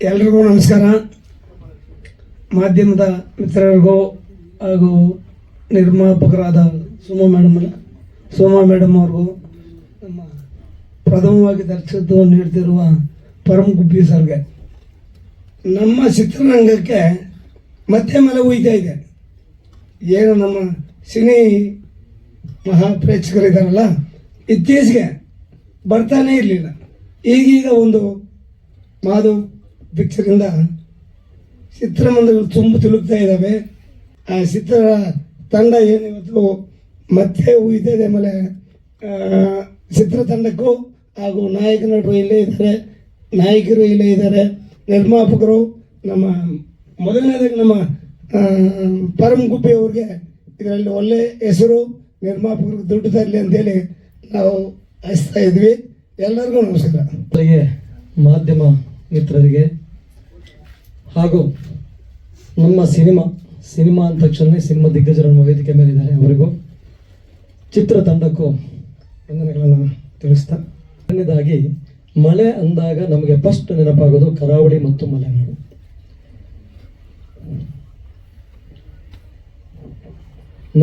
ಎಲ್ರಿಗೂ ನಮಸ್ಕಾರ. ಮಾಧ್ಯಮದ ಮಿತ್ರರಿಗೂ ಹಾಗೂ ನಿರ್ಮಾಪಕರಾದ ಸುಮಾ ಮೇಡಮ್ ಅವ್ರಿಗೂ ನಮ್ಮ ಪ್ರಥಮವಾಗಿ ದರ್ಶಕತ್ವ ನೀಡ್ತಿರುವ ಪರಂ ಗುಬ್ಬಿ ಸರ್ಗೆ ನಮ್ಮ ಚಿತ್ರರಂಗಕ್ಕೆ ಮತ್ತೆ ಮಲೆ ಉಯ್ತಾ ಇದೆ. ಏನು ನಮ್ಮ ಸಿನಿ ಮಹಾಪ್ರೇಕ್ಷಕರಿದ್ದಾರಲ್ಲ, ಇತ್ತೀಚೆಗೆ ಬರ್ತಾನೇ ಇರಲಿಲ್ಲ. ಈಗೀಗ ಒಂದು ಮಾಧವ್ ಪಿಕ್ಚರಿಂದ ಚಿತ್ರಮಂದಿರಗಳು ತುಂಬ ತಿಳುಕ್ತಾ ಇದ್ದಾವೆ. ಆ ಚಿತ್ರ ತಂಡ ಏನಿವತ್ತು ಮತ್ತೆ ಉಯ್ತದೆ. ಆಮೇಲೆ ಚಿತ್ರತಂಡಕ್ಕೂ ಹಾಗೂ ನಾಯಕ ನಟರು ಇಲ್ಲೇ ಇದ್ದಾರೆ, ನಾಯಕರು ಇಲ್ಲೇ ಇದ್ದಾರೆ, ನಿರ್ಮಾಪಕರು. ನಮ್ಮ ಮೊದಲನೇದಾಗಿ ನಮ್ಮ ಪರಂ ಗುಬ್ಬಿ ಅವ್ರಿಗೆ ಇದರಲ್ಲಿ ಒಳ್ಳೆ ಹೆಸರು, ನಿರ್ಮಾಪಕರಿಗೆ ದುಡ್ಡು ತರಲಿ ಅಂತೇಳಿ ನಾವು ಹಚ್ತಾ ಇದ್ವಿ. ಎಲ್ಲರಿಗೂ ನಮಸ್ಕಾರ. ಮಾಧ್ಯಮ ಮಿತ್ರರಿಗೆ ಹಾಗೂ ನಮ್ಮ ಸಿನಿಮಾ ಅಂದ ತಕ್ಷಣ ಸಿನಿಮಾ ದಿಗ್ಗಜರನ್ನು ವೇದಿಕೆ ಮೇಲಿದ್ದಾರೆ, ಅವರಿಗೂ ಚಿತ್ರತಂಡಕ್ಕೂ ವಂದನೆಗಳನ್ನು ತಿಳಿಸ್ತಾ, ಮೊದಲನೇದಾಗಿ ಮಳೆ ಅಂದಾಗ ನಮಗೆ ಫಸ್ಟ್ ನೆನಪಾಗೋದು ಕರಾವಳಿ ಮತ್ತು ಮಲೆನಾಡು.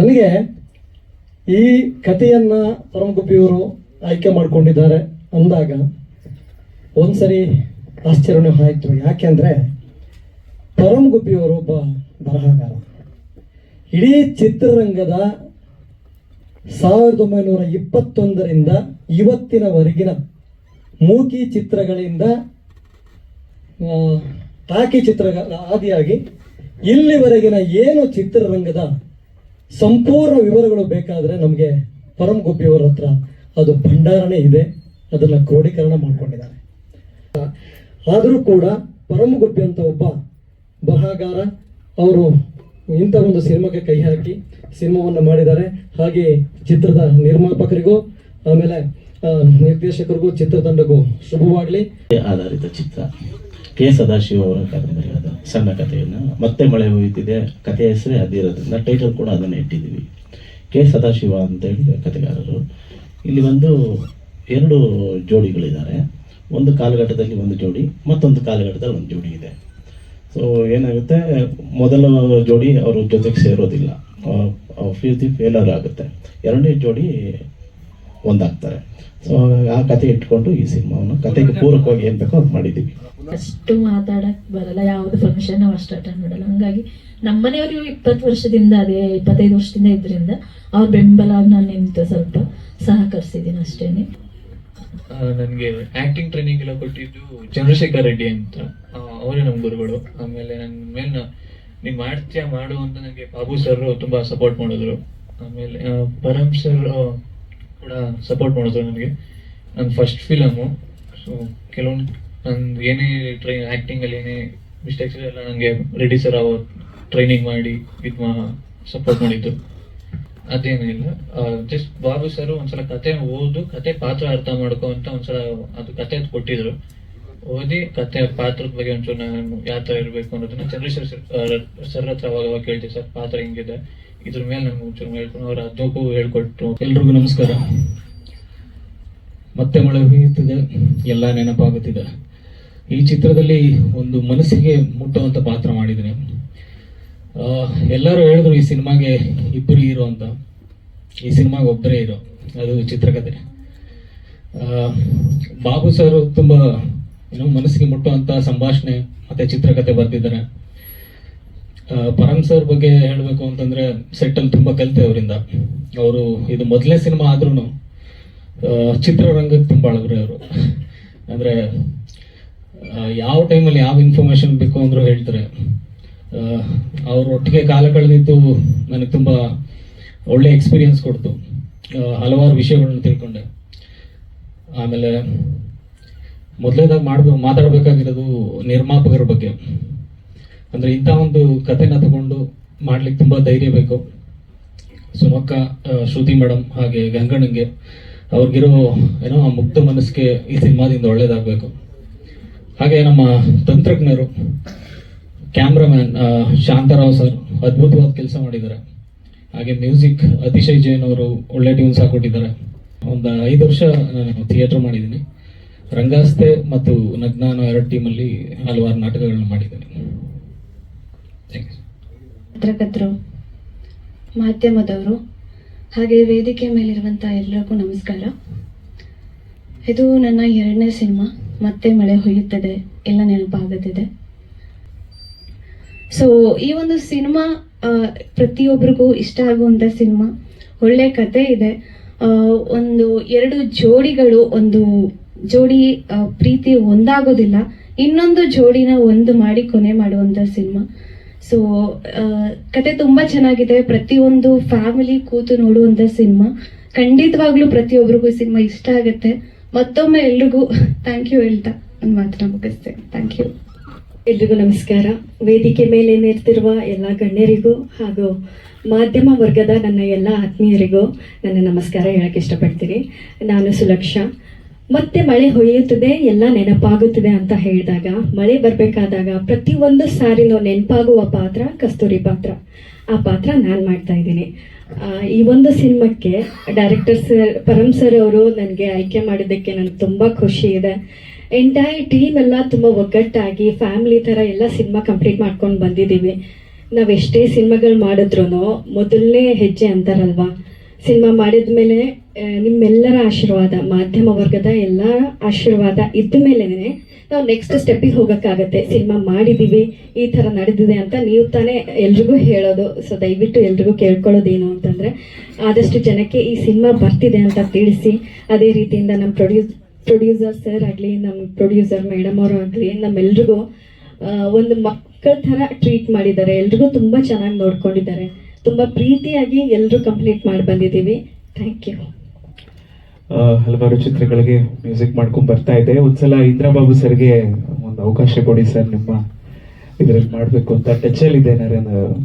ನನಗೆ ಈ ಕಥೆಯನ್ನ ಪರಮಗುಬ್ಬಿಯವರು ಆಯ್ಕೆ ಮಾಡಿಕೊಂಡಿದ್ದಾರೆ ಅಂದಾಗ ಒಂದ್ಸರಿ ಆಶ್ಚರ್ಯನೂ ಆಯಿತು. ಯಾಕೆಂದ್ರೆ ಪರಮಗುಬ್ಬಿಯವರು ಒಬ್ಬ ಬರಹಗಾರ. ಇಡೀ ಚಿತ್ರರಂಗದ 1921ರಿಂದ ಇವತ್ತಿನವರೆಗಿನ ಮೂಕಿ ಚಿತ್ರಗಳಿಂದ ಟಾಕಿ ಚಿತ್ರಗಳ ಆದಿಯಾಗಿ ಇಲ್ಲಿವರೆಗಿನ ಏನು ಚಿತ್ರರಂಗದ ಸಂಪೂರ್ಣ ವಿವರಗಳು ಬೇಕಾದರೆ ನಮಗೆ ಪರಮಗುಬ್ಬಿಯವರ ಹತ್ರ ಅದು ಭಂಡಾರನೇ ಇದೆ, ಅದನ್ನು ಕ್ರೋಢೀಕರಣ ಮಾಡಿಕೊಂಡಿದ್ದಾರೆ. ಆದರೂ ಕೂಡ ಪರಮಗುಬ್ಬಿ ಅಂತ ಒಬ್ಬ ಬರಹಗಾರ, ಅವರು ಇಂಥ ಒಂದು ಸಿನಿಮಾಕ್ಕೆ ಕೈ ಹಾಕಿ ಸಿನಿಮಾವನ್ನು ಮಾಡಿದ್ದಾರೆ. ಹಾಗೆ ಚಿತ್ರದ ನಿರ್ಮಾಪಕರಿಗೂ ಆಮೇಲೆ ನಿರ್ದೇಶಕರಿಗೂ ಚಿತ್ರತಂಡಕ್ಕೂ ಶುಭವಾಗಲಿ. ಆಧಾರಿತ ಚಿತ್ರ ಕೆ ಸದಾಶಿವ ಅವರ ಕಾದಂಬರಿ, ಆದ ಸಣ್ಣ ಕಥೆಯನ್ನು ಮತ್ತೆ ಮಳೆ ಹೋಯ್ತಿದೆ, ಕಥೆಯ ಹೆಸರೇ ಅದಿರೋದ್ರಿಂದ ಟೈಟಲ್ ಕೂಡ ಅದನ್ನು ಇಟ್ಟಿದ್ದೀವಿ. ಕೆ ಸದಾಶಿವ ಅಂತೇಳಿ ಕಥೆಗಾರರು. ಇಲ್ಲಿ ಒಂದು 2 ಜೋಡಿಗಳಿದ್ದಾರೆ. ಒಂದು ಕಾಲಘಟ್ಟದಲ್ಲಿ ಒಂದು ಜೋಡಿ, ಮತ್ತೊಂದು ಕಾಲಘಟ್ಟದಲ್ಲಿ ಒಂದು ಜೋಡಿ ಇದೆ. ಸೊ ಏನಾಗುತ್ತೆ, ಮೊದಲ ಜೋಡಿ ಅವ್ರ ಜೊತೆಗೆ ಸೇರೋದಿಲ್ಲ, ಪ್ರೀತಿ ಫೇಲರ್ ಆಗುತ್ತೆ. 2ನೇ ಜೋಡಿ ಒಂದಾಗ್ತಾರೆ. ಸೊ ಆ ಕತೆ ಇಟ್ಕೊಂಡು ಈ ಸಿನಿಮಾವನ್ನು ಕತೆಗೆ ಪೂರಕವಾಗಿ ಏನ್ ಬೇಕೋ ಅದು ಮಾಡಿದ್ದೀವಿ. ಅಷ್ಟು ಮಾತಾಡಕ್ ಬರಲ್ಲ, ಯಾವ್ದು ಫಂಕ್ಷನ್ ನಾವು ಅಷ್ಟು ಅಟೆಂಡ್ ಮಾಡಲ್ಲ. ಹಂಗಾಗಿ ನಮ್ಮನೆಯವರು 20 ವರ್ಷದಿಂದ, ಅದೇ 25 ವರ್ಷದಿಂದ ಇದ್ರಿಂದ ಅವ್ರ ಬೆಂಬಲ ನಾನು ನಿಂತು ಸ್ವಲ್ಪ ಸಹಕರಿಸಿದ್ದೀನಿ ಅಷ್ಟೇನೆ. ನನಗೆ ಆಕ್ಟಿಂಗ್ ಟ್ರೈನಿಂಗ್ ಎಲ್ಲ ಕೊಟ್ಟಿದ್ದು ಚಂದ್ರಶೇಖರ್ ರೆಡ್ಡಿ ಅಂತ, ಅವರೇ ನಮ್ಮ ಗುರುಗಳು. ಆಮೇಲೆ ನನ್ನ ಮೇಲೆ ನೀನ್ ಮಾಡ್ತೀಯ ಮಾಡು ಅಂತ ನನಗೆ ಬಾಬು ಸರ್ ತುಂಬಾ ಸಪೋರ್ಟ್ ಮಾಡಿದ್ರು. ಆಮೇಲೆ ಪರಂ ಸರ್ ಕೂಡ ಸಪೋರ್ಟ್ ಮಾಡಿದ್ರು ನನಗೆ. ನನ್ನ ಫಸ್ಟ್ ಫಿಲಮು. ಸೊ ಕೆಲವೊಂದು ನಂದು ಏನೇ ಆಕ್ಟಿಂಗ್ ಅಲ್ಲಿ ಏನೇ ಮಿಸ್ಟೇಕ್ಸ್ ಎಲ್ಲ ನನಗೆ ರೆಡ್ಡಿ ಸರ್ ಅವರು ಟ್ರೈನಿಂಗ್ ಮಾಡಿ ಸಪೋರ್ಟ್ ಮಾಡಿದ್ದು. ಅದೇನಿಲ್ಲ, ಜಸ್ಟ್ ಬಾಬು ಸರ್ ಒಂದ್ಸಲ ಕತೆ ಓದು, ಕತೆ ಪಾತ್ರ ಅರ್ಥ ಮಾಡ್ಕೊ ಅಂತ ಒಂದ್ಸಲ ಅದು ಕತೆ ಕೊಟ್ಟಿದ್ರು. ಓದಿ ಕತೆ ಪಾತ್ರದ ಬಗ್ಗೆ ಒಂಚೂರು ನಾನು ಯಾವ ತರ ಇರ್ಬೇಕು ಅನ್ನೋದನ್ನ ಚಂದ್ರಶೇಖರ್ ಸರ್ ಹತ್ರ ಅವಾಗ ಕೇಳ್ತೀವಿ, ಸರ್ ಪಾತ್ರ ಹಿಂಗಿದೆ, ಇದ್ರ ಮೇಲೆ ನಮ್ಗೆ ಒಂಚೂರು ಹೇಳ್ಕೊಂಡು ಅವ್ರು ಅದಕ್ಕೂ ಹೇಳ್ಕೊಟ್ರು. ಎಲ್ರಿಗೂ ನಮಸ್ಕಾರ. ಮತ್ತೆ ಮಳೆ ಹುಯ್ಯುತ್ತಿದೆ, ಎಲ್ಲ ನೆನಪಾಗುತ್ತಿದೆ. ಈ ಚಿತ್ರದಲ್ಲಿ ಒಂದು ಮನಸ್ಸಿಗೆ ಮುಟ್ಟುವಂತ ಪಾತ್ರ ಮಾಡಿದ್ದೀನಿ. ಎಲ್ಲರೂ ಹೇಳಿದ್ರು ಈ ಸಿನಿಮಾಗೆ 2 ಹೀರೋ ಅಂತ. ಈ ಸಿನಿಮಾಗೆ ಒಬ್ಬರೇ ಹೀರೋ, ಅದು ಚಿತ್ರಕಥೆ. ಬಾಬು ಸರ್ ತುಂಬಾ ಮನಸ್ಸಿಗೆ ಮುಟ್ಟುವಂತ ಸಂಭಾಷಣೆ ಮತ್ತೆ ಚಿತ್ರಕಥೆ ಬರ್ತಿದ್ದಾರೆ. ಪರಂ ಸರ್ ಬಗ್ಗೆ ಹೇಳಬೇಕು ಅಂತಂದ್ರೆ ಸೆಟ್ ಅಲ್ಲಿ ತುಂಬಾ ಕಲಿತೆ ಅವರಿಂದ. ಅವರು ಇದು ಮೊದಲನೇ ಸಿನಿಮಾ ಆದ್ರೂ ಚಿತ್ರರಂಗಕ್ಕೆ ತುಂಬಾ ಅಳಗ್ರೆ ಅವರು. ಅಂದ್ರೆ ಯಾವ ಟೈಮಲ್ಲಿ ಯಾವ ಇನ್ಫಾರ್ಮೇಶನ್ ಬೇಕು ಅಂದ್ರೂ ಹೇಳ್ತಾರೆ. ಅವ್ರ ಒಟ್ಟಿಗೆ ಕಾಲ ಕಳೆದಿದ್ದು ನನಗೆ ತುಂಬಾ ಒಳ್ಳೆ ಎಕ್ಸ್ಪೀರಿಯನ್ಸ್ ಕೊಡ್ತು. ಹಲವಾರು ವಿಷಯಗಳನ್ನ ತಿಳ್ಕೊಂಡೆ. ಆಮೇಲೆ ಮೊದಲೇದಾಗಿ ಮಾತಾಡಬೇಕಾಗಿರೋದು ನಿರ್ಮಾಪಕರ ಬಗ್ಗೆ. ಅಂದ್ರೆ ಇಂಥ ಒಂದು ಕಥೆನ ತಗೊಂಡು ಮಾಡ್ಲಿಕ್ಕೆ ತುಂಬಾ ಧೈರ್ಯ ಬೇಕು. ಸುಮಕ್ಕ, ಶ್ರುತಿ ಮೇಡಮ್ ಹಾಗೆ ಗಂಗಣ್ಣಂಗೆ ಅವ್ರಿಗಿರೋ ಆ ಮುಕ್ತ ಮನಸ್ಸಿಗೆ ಈ ಸಿನಿಮಾದಿಂದ ಒಳ್ಳೇದಾಗಬೇಕು. ಹಾಗೆ ನಮ್ಮ ತಂತ್ರಜ್ಞರು, ಕ್ಯಾಮ್ರಾಮ್ಯಾನ್ ಶಾಂತಾರಾವ್ ಸರ್ ಅದ್ಭುತವಾದ ಕೆಲಸ ಮಾಡಿದ್ದಾರೆ. ಹಾಗೆ ಮ್ಯೂಸಿಕ್ ಅತಿಶಯ್ ಜೈನ್ ಅವರು ಒಳ್ಳೆ ಟ್ಯೂನ್ಸ್ ಹಾಕೊಟ್ಟಿದ್ದಾರೆ. ಒಂದು 5 ವರ್ಷ ನಾನು ಥಿಯೇಟರ್ ಮಾಡಿದ್ದೀನಿ. ರಂಗಾಸ್ತೆ ಮತ್ತು ನಗ್ನ ಅನ್ನೋ 2 ಟೀಮಲ್ಲಿ ಹಲವಾರು ನಾಟಕಗಳನ್ನ ಮಾಡಿದ್ದೇನೆ. Thank you. ಪತ್ರಕರ್ತರು, ಮಾಧ್ಯಮದವರು, ಹಾಗೆ ವೇದಿಕೆ ಮೇಲಿರುವಂಥ ಎಲ್ಲರಿಗೂ ನಮಸ್ಕಾರ. ಇದು ನನ್ನ 2ನೇ ಸಿನಿಮಾ. ಮತ್ತೆ ಮಳೆ ಹೊಯ್ಯುತ್ತದೆ, ಎಲ್ಲ ನೆನಪಾಗುತ್ತಿದೆ. ಸೊ ಈ ಒಂದು ಸಿನಿಮಾ ಪ್ರತಿಯೊಬ್ಬರಿಗೂ ಇಷ್ಟ ಆಗುವಂಥ ಸಿನಿಮಾ. ಒಳ್ಳೆ ಕತೆ ಇದೆ. ಒಂದು 2 ಜೋಡಿಗಳು, ಒಂದು ಜೋಡಿ ಪ್ರೀತಿ ಒಂದಾಗೋದಿಲ್ಲ, ಇನ್ನೊಂದು ಜೋಡಿನ ಒಂದು ಮಾಡಿ ಕೊನೆ ಮಾಡುವಂಥ ಸಿನಿಮಾ. ಸೊ ಕತೆ ತುಂಬ ಚೆನ್ನಾಗಿದೆ. ಪ್ರತಿಯೊಂದು ಫ್ಯಾಮಿಲಿ ಕೂತು ನೋಡುವಂಥ ಸಿನಿಮಾ. ಖಂಡಿತವಾಗ್ಲೂ ಪ್ರತಿಯೊಬ್ಬರಿಗೂ ಈ ಸಿನಿಮಾ ಇಷ್ಟ ಆಗುತ್ತೆ. ಮತ್ತೊಮ್ಮೆ ಎಲ್ರಿಗೂ ಥ್ಯಾಂಕ್ ಯು ಹೇಳ್ತಾ ನನ್ನ ಮಾತನ್ನ ಮುಗಿಸ್ತೇನೆ. Thank you. ಎಲ್ರಿಗೂ ನಮಸ್ಕಾರ. ವೇದಿಕೆ ಮೇಲೆ ನಿಂತಿರುವ ಎಲ್ಲ ಗಣ್ಯರಿಗೂ ಹಾಗೂ ಮಾಧ್ಯಮ ವರ್ಗದ ನನ್ನ ಎಲ್ಲ ಆತ್ಮೀಯರಿಗೂ ನನ್ನ ನಮಸ್ಕಾರ ಹೇಳಕ್ಕೆ ಇಷ್ಟಪಡ್ತೀನಿ. ನಾನು ಸುಲಕ್ಷಾ. ಮತ್ತೆ ಮಳೆ ಹೊಯ್ಯುತ್ತದೆ, ಎಲ್ಲ ನೆನಪಾಗುತ್ತದೆ ಅಂತ ಹೇಳಿದಾಗ, ಮಳೆ ಬರಬೇಕಾದಾಗ ಪ್ರತಿಯೊಂದು ಸಾರಿನೂ ನೆನಪಾಗುವ ಪಾತ್ರ ಕಸ್ತೂರಿ ಪಾತ್ರ. ಆ ಪಾತ್ರ ನಾನು ಮಾಡ್ತಾ ಇದ್ದೀನಿ. ಈ ಒಂದು ಸಿನಿಮಾಕ್ಕೆ ಡೈರೆಕ್ಟರ್ ಸರ್ ಪರಮ್ ಸರ್ ಅವರು ನನಗೆ ಆಯ್ಕೆ ಮಾಡಿದ್ದಕ್ಕೆ ನನಗೆ ತುಂಬ ಖುಷಿ ಇದೆ. ಎಂಟೈರ್ ಟೀಮ್ ಎಲ್ಲ ತುಂಬ ಒಗ್ಗಟ್ಟಾಗಿ ಫ್ಯಾಮಿಲಿ ಥರ ಎಲ್ಲ ಸಿನಿಮಾ ಕಂಪ್ಲೀಟ್ ಮಾಡ್ಕೊಂಡು ಬಂದಿದ್ದೀವಿ. ನಾವು ಎಷ್ಟೇ ಸಿನಿಮಾಗಳು ಮಾಡಿದ್ರು ಮೊದಲನೇ ಹೆಜ್ಜೆ ಅಂತಾರಲ್ವಾ, ಸಿನಿಮಾ ಮಾಡಿದ ಮೇಲೆ ನಿಮ್ಮೆಲ್ಲರ ಆಶೀರ್ವಾದ, ಮಾಧ್ಯಮ ವರ್ಗದ ಎಲ್ಲ ಆಶೀರ್ವಾದ ಇದ್ದ ಮೇಲೇ ನಾವು ನೆಕ್ಸ್ಟ್ ಸ್ಟೆಪ್ಪಿಗೆ ಹೋಗೋಕ್ಕಾಗತ್ತೆ. ಸಿನಿಮಾ ಮಾಡಿದ್ದೀವಿ, ಈ ಥರ ನಡೆದಿದೆ ಅಂತ ನೀವು ತಾನೇ ಎಲ್ರಿಗೂ ಹೇಳೋದು. ಸೊ ದಯವಿಟ್ಟು ಎಲ್ರಿಗೂ ಕೇಳ್ಕೊಳ್ಳೋದೇನು ಅಂತಂದರೆ, ಆದಷ್ಟು ಜನಕ್ಕೆ ಈ ಸಿನಿಮಾ ಬರ್ತಿದೆ ಅಂತ ತಿಳಿಸಿ, ಅದೇ ರೀತಿಯಿಂದ ನಮ್ಮ ಪ್ರೊಡ್ಯೂಸರ್ ಸರ್ ಆಗಲಿ, ನಮ್ಮ ಪ್ರೊಡ್ಯೂಸರ್ ಮೇಡಮ್ ಅವರು ಆಗಲಿ, ನಮ್ಮೆಲ್ರಿಗೂ ಒಂದು ಮಕ್ಕಳ ಥರ ಟ್ರೀಟ್ ಮಾಡಿದ್ದಾರೆ. ಎಲ್ರಿಗೂ ತುಂಬ ಚೆನ್ನಾಗಿ ನೋಡ್ಕೊಂಡಿದ್ದಾರೆ. ತುಂಬ ಪ್ರೀತಿಯಾಗಿ ಎಲ್ಲರೂ ಕಂಪ್ಲೀಟ್ ಮಾಡಿ ಬಂದಿದ್ದೀವಿ. Thank you. ಹಲವಾರು ಚಿತ್ರಗಳಿಗೆ ಮ್ಯೂಸಿಕ್ ಮಾಡ್ಕೊಂಡು ಬರ್ತಾ ಇದೆ. ಒಂದ್ಸಲ ಇಂದ್ರಬಾಬು ಸರ್ಗೆ ಒಂದು ಅವಕಾಶ ಕೊಡಿ ಸರ್, ನಿಮ್ಮ ಇದ್ರಲ್ಲಿ ಮಾಡಬೇಕು ಅಂತ ಟಚಲ್ಲಿ ಇದೆ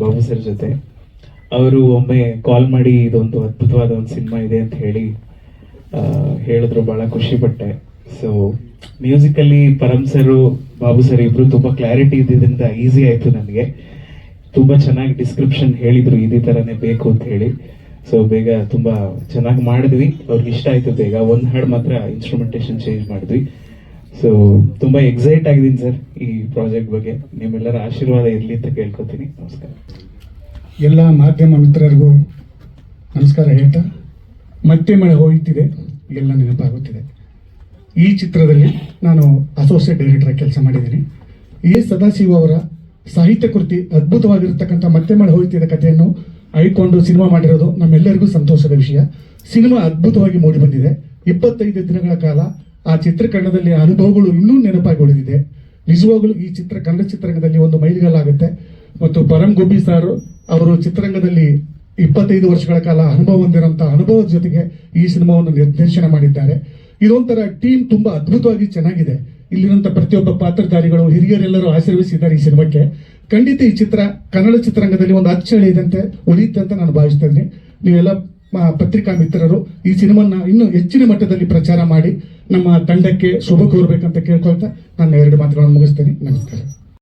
ಬಾಬು ಸರ್ ಜೊತೆ. ಅವರು ಒಮ್ಮೆ ಕಾಲ್ ಮಾಡಿ ಇದೊಂದು ಅದ್ಭುತವಾದ ಒಂದು ಸಿನಿಮಾ ಇದೆ ಅಂತ ಹೇಳಿದ್ರು. ಬಹಳ ಖುಷಿ ಪಟ್ಟೆ. So musically Param sir, Babu sir ಇಬ್ರು ತುಂಬಾ ಕ್ಲಾರಿಟಿ ಇದ್ದಿದ್ದರಿಂದ ಈಸಿ ಆಯ್ತು ನನಗೆ. ತುಂಬಾ ಚೆನ್ನಾಗಿ ಡಿಸ್ಕ್ರಿಪ್ಷನ್ ಹೇಳಿದ್ರು, ಇದೇ ತರನೇ ಬೇಕು ಅಂತ ಹೇಳಿ. ಸೊ ಬೇಗ ತುಂಬಾ ಚೆನ್ನಾಗಿ ಮಾಡಿದ್ವಿ. ಅವ್ರಿಗೆ ಇಷ್ಟ ಆಯ್ತು. ಬೇಗ ಒಂದು ಹಾಡು ಮಾತ್ರ ಇನ್ಸ್ಟ್ರೂಮೆಂಟೇಶನ್ ಚೇಂಜ್ ಮಾಡಿದ್ವಿ. ಸೊ ತುಂಬಾ ಎಕ್ಸೈಟ್ ಆಗಿದ್ದೀನಿ ಸರ್ ಈ ಪ್ರಾಜೆಕ್ಟ್ ಬಗ್ಗೆ. ನಿಮ್ಮೆಲ್ಲರ ಆಶೀರ್ವಾದ ಇರಲಿ ಅಂತ ಕೇಳ್ಕೊತೀನಿ. ನಮಸ್ಕಾರ. ಎಲ್ಲ ಮಾಧ್ಯಮ ಮಿತ್ರರಿಗೂ ನಮಸ್ಕಾರ ಹೇಳ್ತಾ, ಮತ್ತೆ ಮಳೆ ಹೋಯ್ತಿದೆ, ಎಲ್ಲ ನೆನಪಾಗುತ್ತಿದೆ. ಈ ಚಿತ್ರದಲ್ಲಿ ನಾನು ಅಸೋಸಿಯೇಟ್ ಡೈರೆಕ್ಟರ್ ಕೆಲಸ ಮಾಡಿದ್ದೀನಿ. ಸದಾಶಿವ ಅವರ ಸಾಹಿತ್ಯ ಕೃತಿ ಅದ್ಭುತವಾಗಿರ್ತಕ್ಕಂಥ ಮತ್ತೆ ಮಳೆ ಹೋಯ್ತಿದೆ ಕಥೆಯನ್ನು ಆಯ್ಕೊಂಡು ಸಿನಿಮಾ ಮಾಡಿರೋದು ನಮ್ಮೆಲ್ಲರಿಗೂ ಸಂತೋಷದ ವಿಷಯ. ಸಿನಿಮಾ ಅದ್ಭುತವಾಗಿ ಮೂಡಿ ಬಂದಿದೆ. 25 ದಿನಗಳ ಕಾಲ ಆ ಚಿತ್ರೀಕರಣದಲ್ಲಿ ಅನುಭವಗಳು ಇನ್ನೂ ನೆನಪಾಗಿ ಉಳಿದಿದೆ. ನಿಜವಾಗಲೂ ಈ ಕನ್ನಡ ಚಿತ್ರರಂಗದಲ್ಲಿ ಒಂದು ಮೈಲಿಗಲ್ಲಾಗುತ್ತೆ. ಮತ್ತು ಪರಮ್ ಗುಬ್ಬಿ ಸರ್ ಅವರು ಚಿತ್ರರಂಗದಲ್ಲಿ 25 ವರ್ಷಗಳ ಕಾಲ ಅನುಭವ ಹೊಂದಿರುವಂಥ ಅನುಭವದ ಜೊತೆಗೆ ಈ ಸಿನಿಮಾವನ್ನು ನಿರ್ದೇಶನ ಮಾಡಿದ್ದಾರೆ. ಇದೊಂಥರ ಟೀಮ್ ತುಂಬಾ ಅದ್ಭುತವಾಗಿ ಚೆನ್ನಾಗಿದೆ. ಇಲ್ಲಿರುವಂಥ ಪ್ರತಿಯೊಬ್ಬ ಪಾತ್ರಧಾರಿಗಳು, ಹಿರಿಯರೆಲ್ಲರೂ ಆಶೀರ್ವದಿಸಿದ್ದಾರೆ ಈ ಸಿನಿಮಾಕ್ಕೆ. ಖಂಡಿತ ಈ ಚಿತ್ರ ಕನ್ನಡ ಚಿತ್ರರಂಗದಲ್ಲಿ ಒಂದು ಅಚ್ಚಳಿ ಇದಂತೆ ಉಳಿಯುತ್ತೆ ಅಂತ ನಾನು ಭಾವಿಸ್ತಾ ಇದ್ದೀನಿ. ನೀವೆಲ್ಲ ಪತ್ರಿಕಾ ಮಿತ್ರರು ಈ ಸಿನಿಮಾನ ಇನ್ನೂ ಹೆಚ್ಚಿನ ಮಟ್ಟದಲ್ಲಿ ಪ್ರಚಾರ ಮಾಡಿ ನಮ್ಮ ತಂಡಕ್ಕೆ ಶುಭ ಕೋರಬೇಕಂತ ಕೇಳ್ಕೊಳ್ತಾ ನನ್ನ 2 ಮಾತುಗಳನ್ನು ಮುಗಿಸ್ತೇನೆ. ನಮಸ್ಕಾರ.